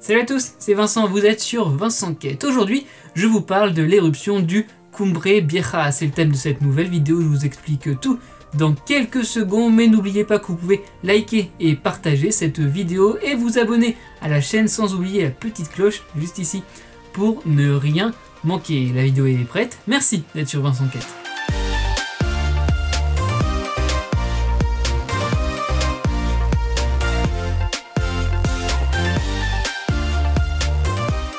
Salut à tous, c'est Vincent, vous êtes sur Vincent Quête. Aujourd'hui, je vous parle de l'éruption du Cumbre Vieja. C'est le thème de cette nouvelle vidéo, je vous explique tout dans quelques secondes, mais n'oubliez pas que vous pouvez liker et partager cette vidéo et vous abonner à la chaîne sans oublier la petite cloche juste ici pour ne rien manquer. La vidéo est prête, merci d'être sur Vincent Quête.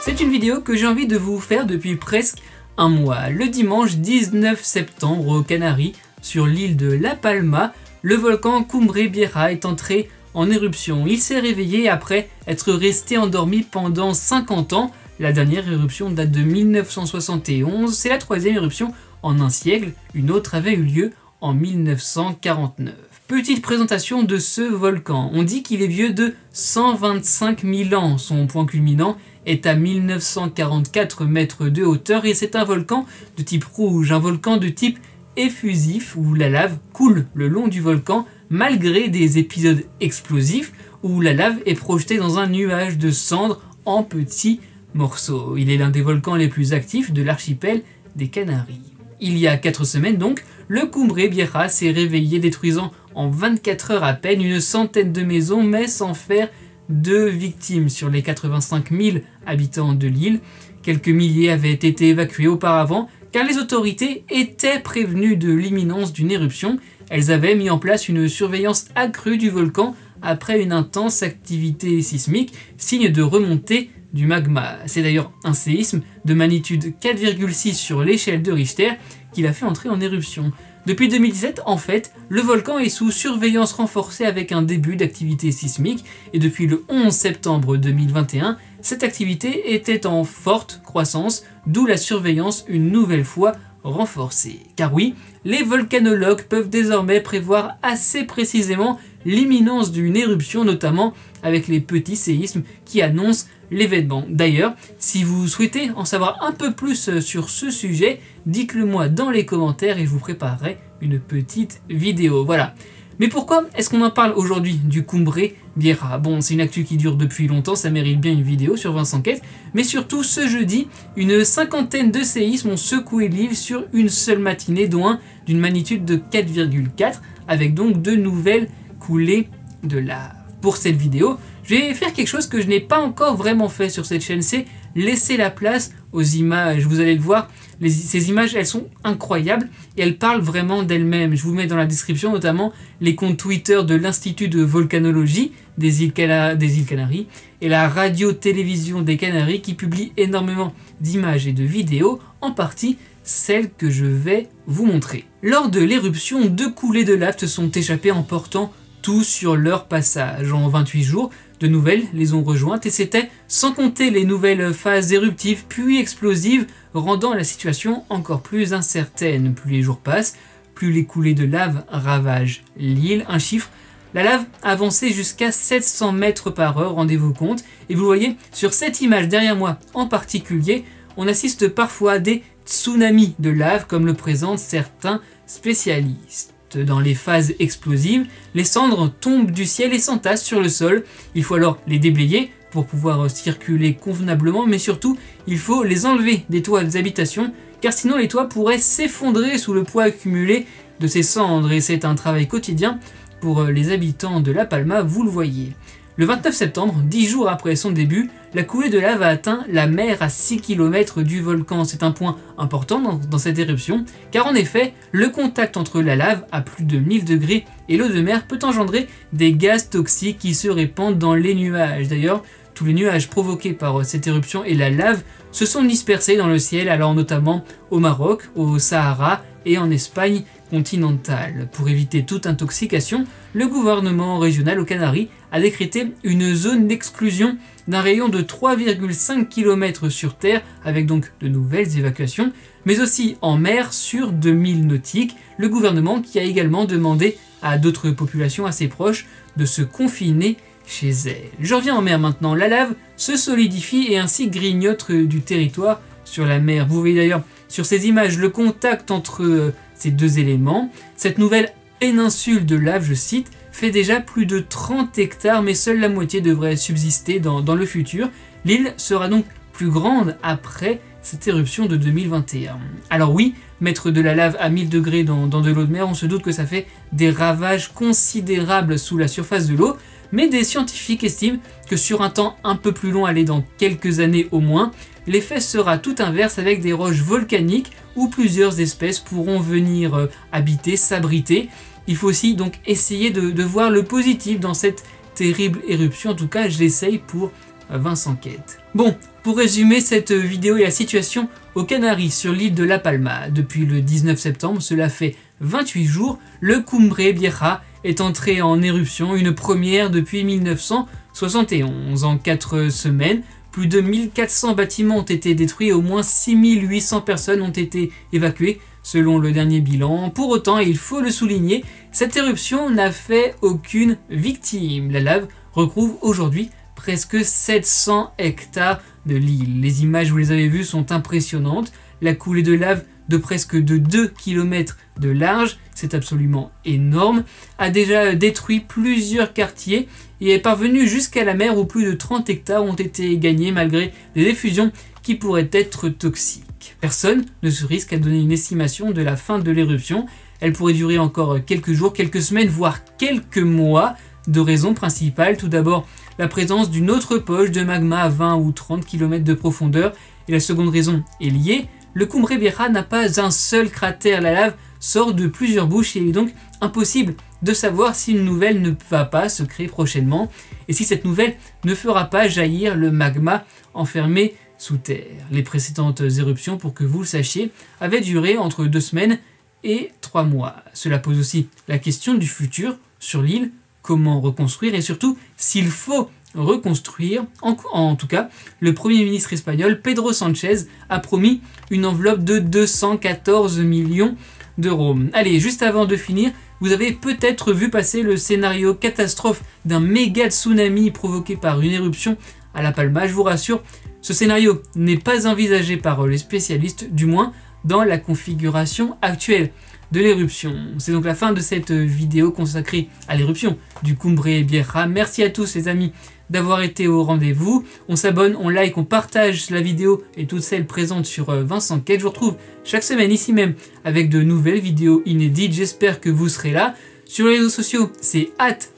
C'est une vidéo que j'ai envie de vous faire depuis presque un mois. Le dimanche 19 septembre aux Canaries, sur l'île de La Palma, le volcan Cumbre Vieja est entré en éruption. Il s'est réveillé après être resté endormi pendant 50 ans. La dernière éruption date de 1971, c'est la troisième éruption en un siècle. Une autre avait eu lieu en 1949. Petite présentation de ce volcan. On dit qu'il est vieux de 125 000 ans. Son point culminant est à 1944 mètres de hauteur et c'est un volcan de type rouge, un volcan de type effusif où la lave coule le long du volcan malgré des épisodes explosifs où la lave est projetée dans un nuage de cendres en petits morceaux. Il est l'un des volcans les plus actifs de l'archipel des Canaries. Il y a 4 semaines donc, le Cumbre Vieja s'est réveillé détruisant en 24 heures à peine une centaine de maisons mais sans faire de victimes sur les 85 000 habitants de l'île. Quelques milliers avaient été évacués auparavant car les autorités étaient prévenues de l'imminence d'une éruption. Elles avaient mis en place une surveillance accrue du volcan après une intense activité sismique, signe de remontée du magma. C'est d'ailleurs un séisme de magnitude 4,6 sur l'échelle de Richter qui l'a fait entrer en éruption. Depuis 2017, en fait, le volcan est sous surveillance renforcée avec un début d'activité sismique et depuis le 11 septembre 2021, cette activité était en forte croissance, d'où la surveillance une nouvelle fois renforcée. Car oui, les volcanologues peuvent désormais prévoir assez précisément l'imminence d'une éruption, notamment avec les petits séismes qui annoncent l'événement. D'ailleurs, si vous souhaitez en savoir un peu plus sur ce sujet, dites-le moi dans les commentaires et je vous préparerai une petite vidéo. Voilà. Mais pourquoi est-ce qu'on en parle aujourd'hui du Cumbre Vieja? Bon, c'est une actu qui dure depuis longtemps, ça mérite bien une vidéo sur Vincent Quête, mais surtout ce jeudi, une cinquantaine de séismes ont secoué l'île sur une seule matinée, dont un d'une magnitude de 4,4, avec donc de nouvelles coulées de lave. Pour cette vidéo, je vais faire quelque chose que je n'ai pas encore vraiment fait sur cette chaîne, c'est laisser la place aux images. Vous allez le voir, ces images, elles sont incroyables et elles parlent vraiment d'elles-mêmes. Je vous mets dans la description notamment les comptes Twitter de l'Institut de volcanologie des îles Canaries et la radio-télévision des Canaries qui publie énormément d'images et de vidéos, en partie celles que je vais vous montrer. Lors de l'éruption, 2 coulées de lave se sont échappées en portant tout sur leur passage. En 28 jours, de nouvelles les ont rejointes et c'était sans compter les nouvelles phases éruptives puis explosives rendant la situation encore plus incertaine. Plus les jours passent, plus les coulées de lave ravagent l'île. Un chiffre, la lave avançait jusqu'à 700 mètres par heure, rendez-vous compte. Et vous voyez, sur cette image derrière moi en particulier, on assiste parfois à des tsunamis de lave comme le présentent certains spécialistes. Dans les phases explosives, les cendres tombent du ciel et s'entassent sur le sol. Il faut alors les déblayer pour pouvoir circuler convenablement, mais surtout, il faut les enlever des toits des habitations, car sinon les toits pourraient s'effondrer sous le poids accumulé de ces cendres, et c'est un travail quotidien pour les habitants de La Palma, vous le voyez. Le 29 septembre, 10 jours après son début, la coulée de lave a atteint la mer à 6 km du volcan. C'est un point important dans cette éruption, car en effet, le contact entre la lave à plus de 1000 degrés et l'eau de mer peut engendrer des gaz toxiques qui se répandent dans les nuages. D'ailleurs, tous les nuages provoqués par cette éruption et la lave se sont dispersés dans le ciel, allant notamment au Maroc, au Sahara et en Espagne continentale. Pour éviter toute intoxication, le gouvernement régional aux Canaries a décrété une zone d'exclusion d'un rayon de 3,5 km sur terre, avec donc de nouvelles évacuations, mais aussi en mer sur 2000 nautiques. Le gouvernement qui a également demandé à d'autres populations assez proches de se confiner chez elles. Je reviens en mer maintenant. La lave se solidifie et ainsi grignote du territoire sur la mer. Vous voyez d'ailleurs sur ces images le contact entre ces deux éléments. Cette nouvelle péninsule de lave, je cite, fait déjà plus de 30 hectares, mais seule la moitié devrait subsister dans le futur. L'île sera donc plus grande après cette éruption de 2021. Alors oui, mettre de la lave à 1000 degrés dans de l'eau de mer, on se doute que ça fait des ravages considérables sous la surface de l'eau, mais des scientifiques estiment que sur un temps un peu plus long, allez dans quelques années au moins, l'effet sera tout inverse avec des roches volcaniques où plusieurs espèces pourront venir habiter, s'abriter. Il faut aussi donc essayer de voir le positif dans cette terrible éruption. En tout cas, je l'essaye pour Vincent Quête. Bon, pour résumer cette vidéo et la situation aux Canaries sur l'île de La Palma. Depuis le 19 septembre, cela fait 28 jours, le Cumbre Vieja est entré en éruption, une première depuis 1971. En 4 semaines, plus de 1400 bâtiments ont été détruits et au moins 6800 personnes ont été évacuées selon le dernier bilan. Pour autant, il faut le souligner, cette éruption n'a fait aucune victime. La lave recouvre aujourd'hui presque 700 hectares de l'île. Les images, vous les avez vues, sont impressionnantes. La coulée de lave de presque 2 km de large, c'est absolument énorme, a déjà détruit plusieurs quartiers et est parvenu jusqu'à la mer où plus de 30 hectares ont été gagnés malgré des effusions qui pourraient être toxiques. Personne ne se risque à donner une estimation de la fin de l'éruption. Elle pourrait durer encore quelques jours, quelques semaines, voire quelques mois. Deux raisons principales. Tout d'abord, la présence d'une autre poche de magma à 20 ou 30 km de profondeur. Et la seconde raison est liée. Le Cumbre Vieja n'a pas un seul cratère. La lave sort de plusieurs bouches et il est donc impossible de savoir si une nouvelle ne va pas se créer prochainement et si cette nouvelle ne fera pas jaillir le magma enfermé sous terre. Les précédentes éruptions, pour que vous le sachiez, avaient duré entre 2 semaines et 3 mois. Cela pose aussi la question du futur sur l'île. Comment reconstruire et surtout s'il faut reconstruire. En tout cas, le Premier ministre espagnol Pedro Sánchez a promis une enveloppe de 214 millions d'euros. Allez, juste avant de finir, vous avez peut-être vu passer le scénario catastrophe d'un méga tsunami provoqué par une éruption à La Palma. Je vous rassure, ce scénario n'est pas envisagé par les spécialistes, du moins dans la configuration actuelle de l'éruption. C'est donc la fin de cette vidéo consacrée à l'éruption du Cumbre Vieja. Merci à tous les amis d'avoir été au rendez-vous. On s'abonne, on like, on partage la vidéo et toutes celles présentes sur Vincent Quête. Je vous retrouve chaque semaine ici même avec de nouvelles vidéos inédites. J'espère que vous serez là. Sur les réseaux sociaux, c'est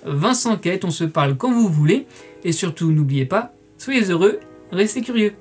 @Vincent Quête. On se parle quand vous voulez. Et surtout, n'oubliez pas, soyez heureux, restez curieux.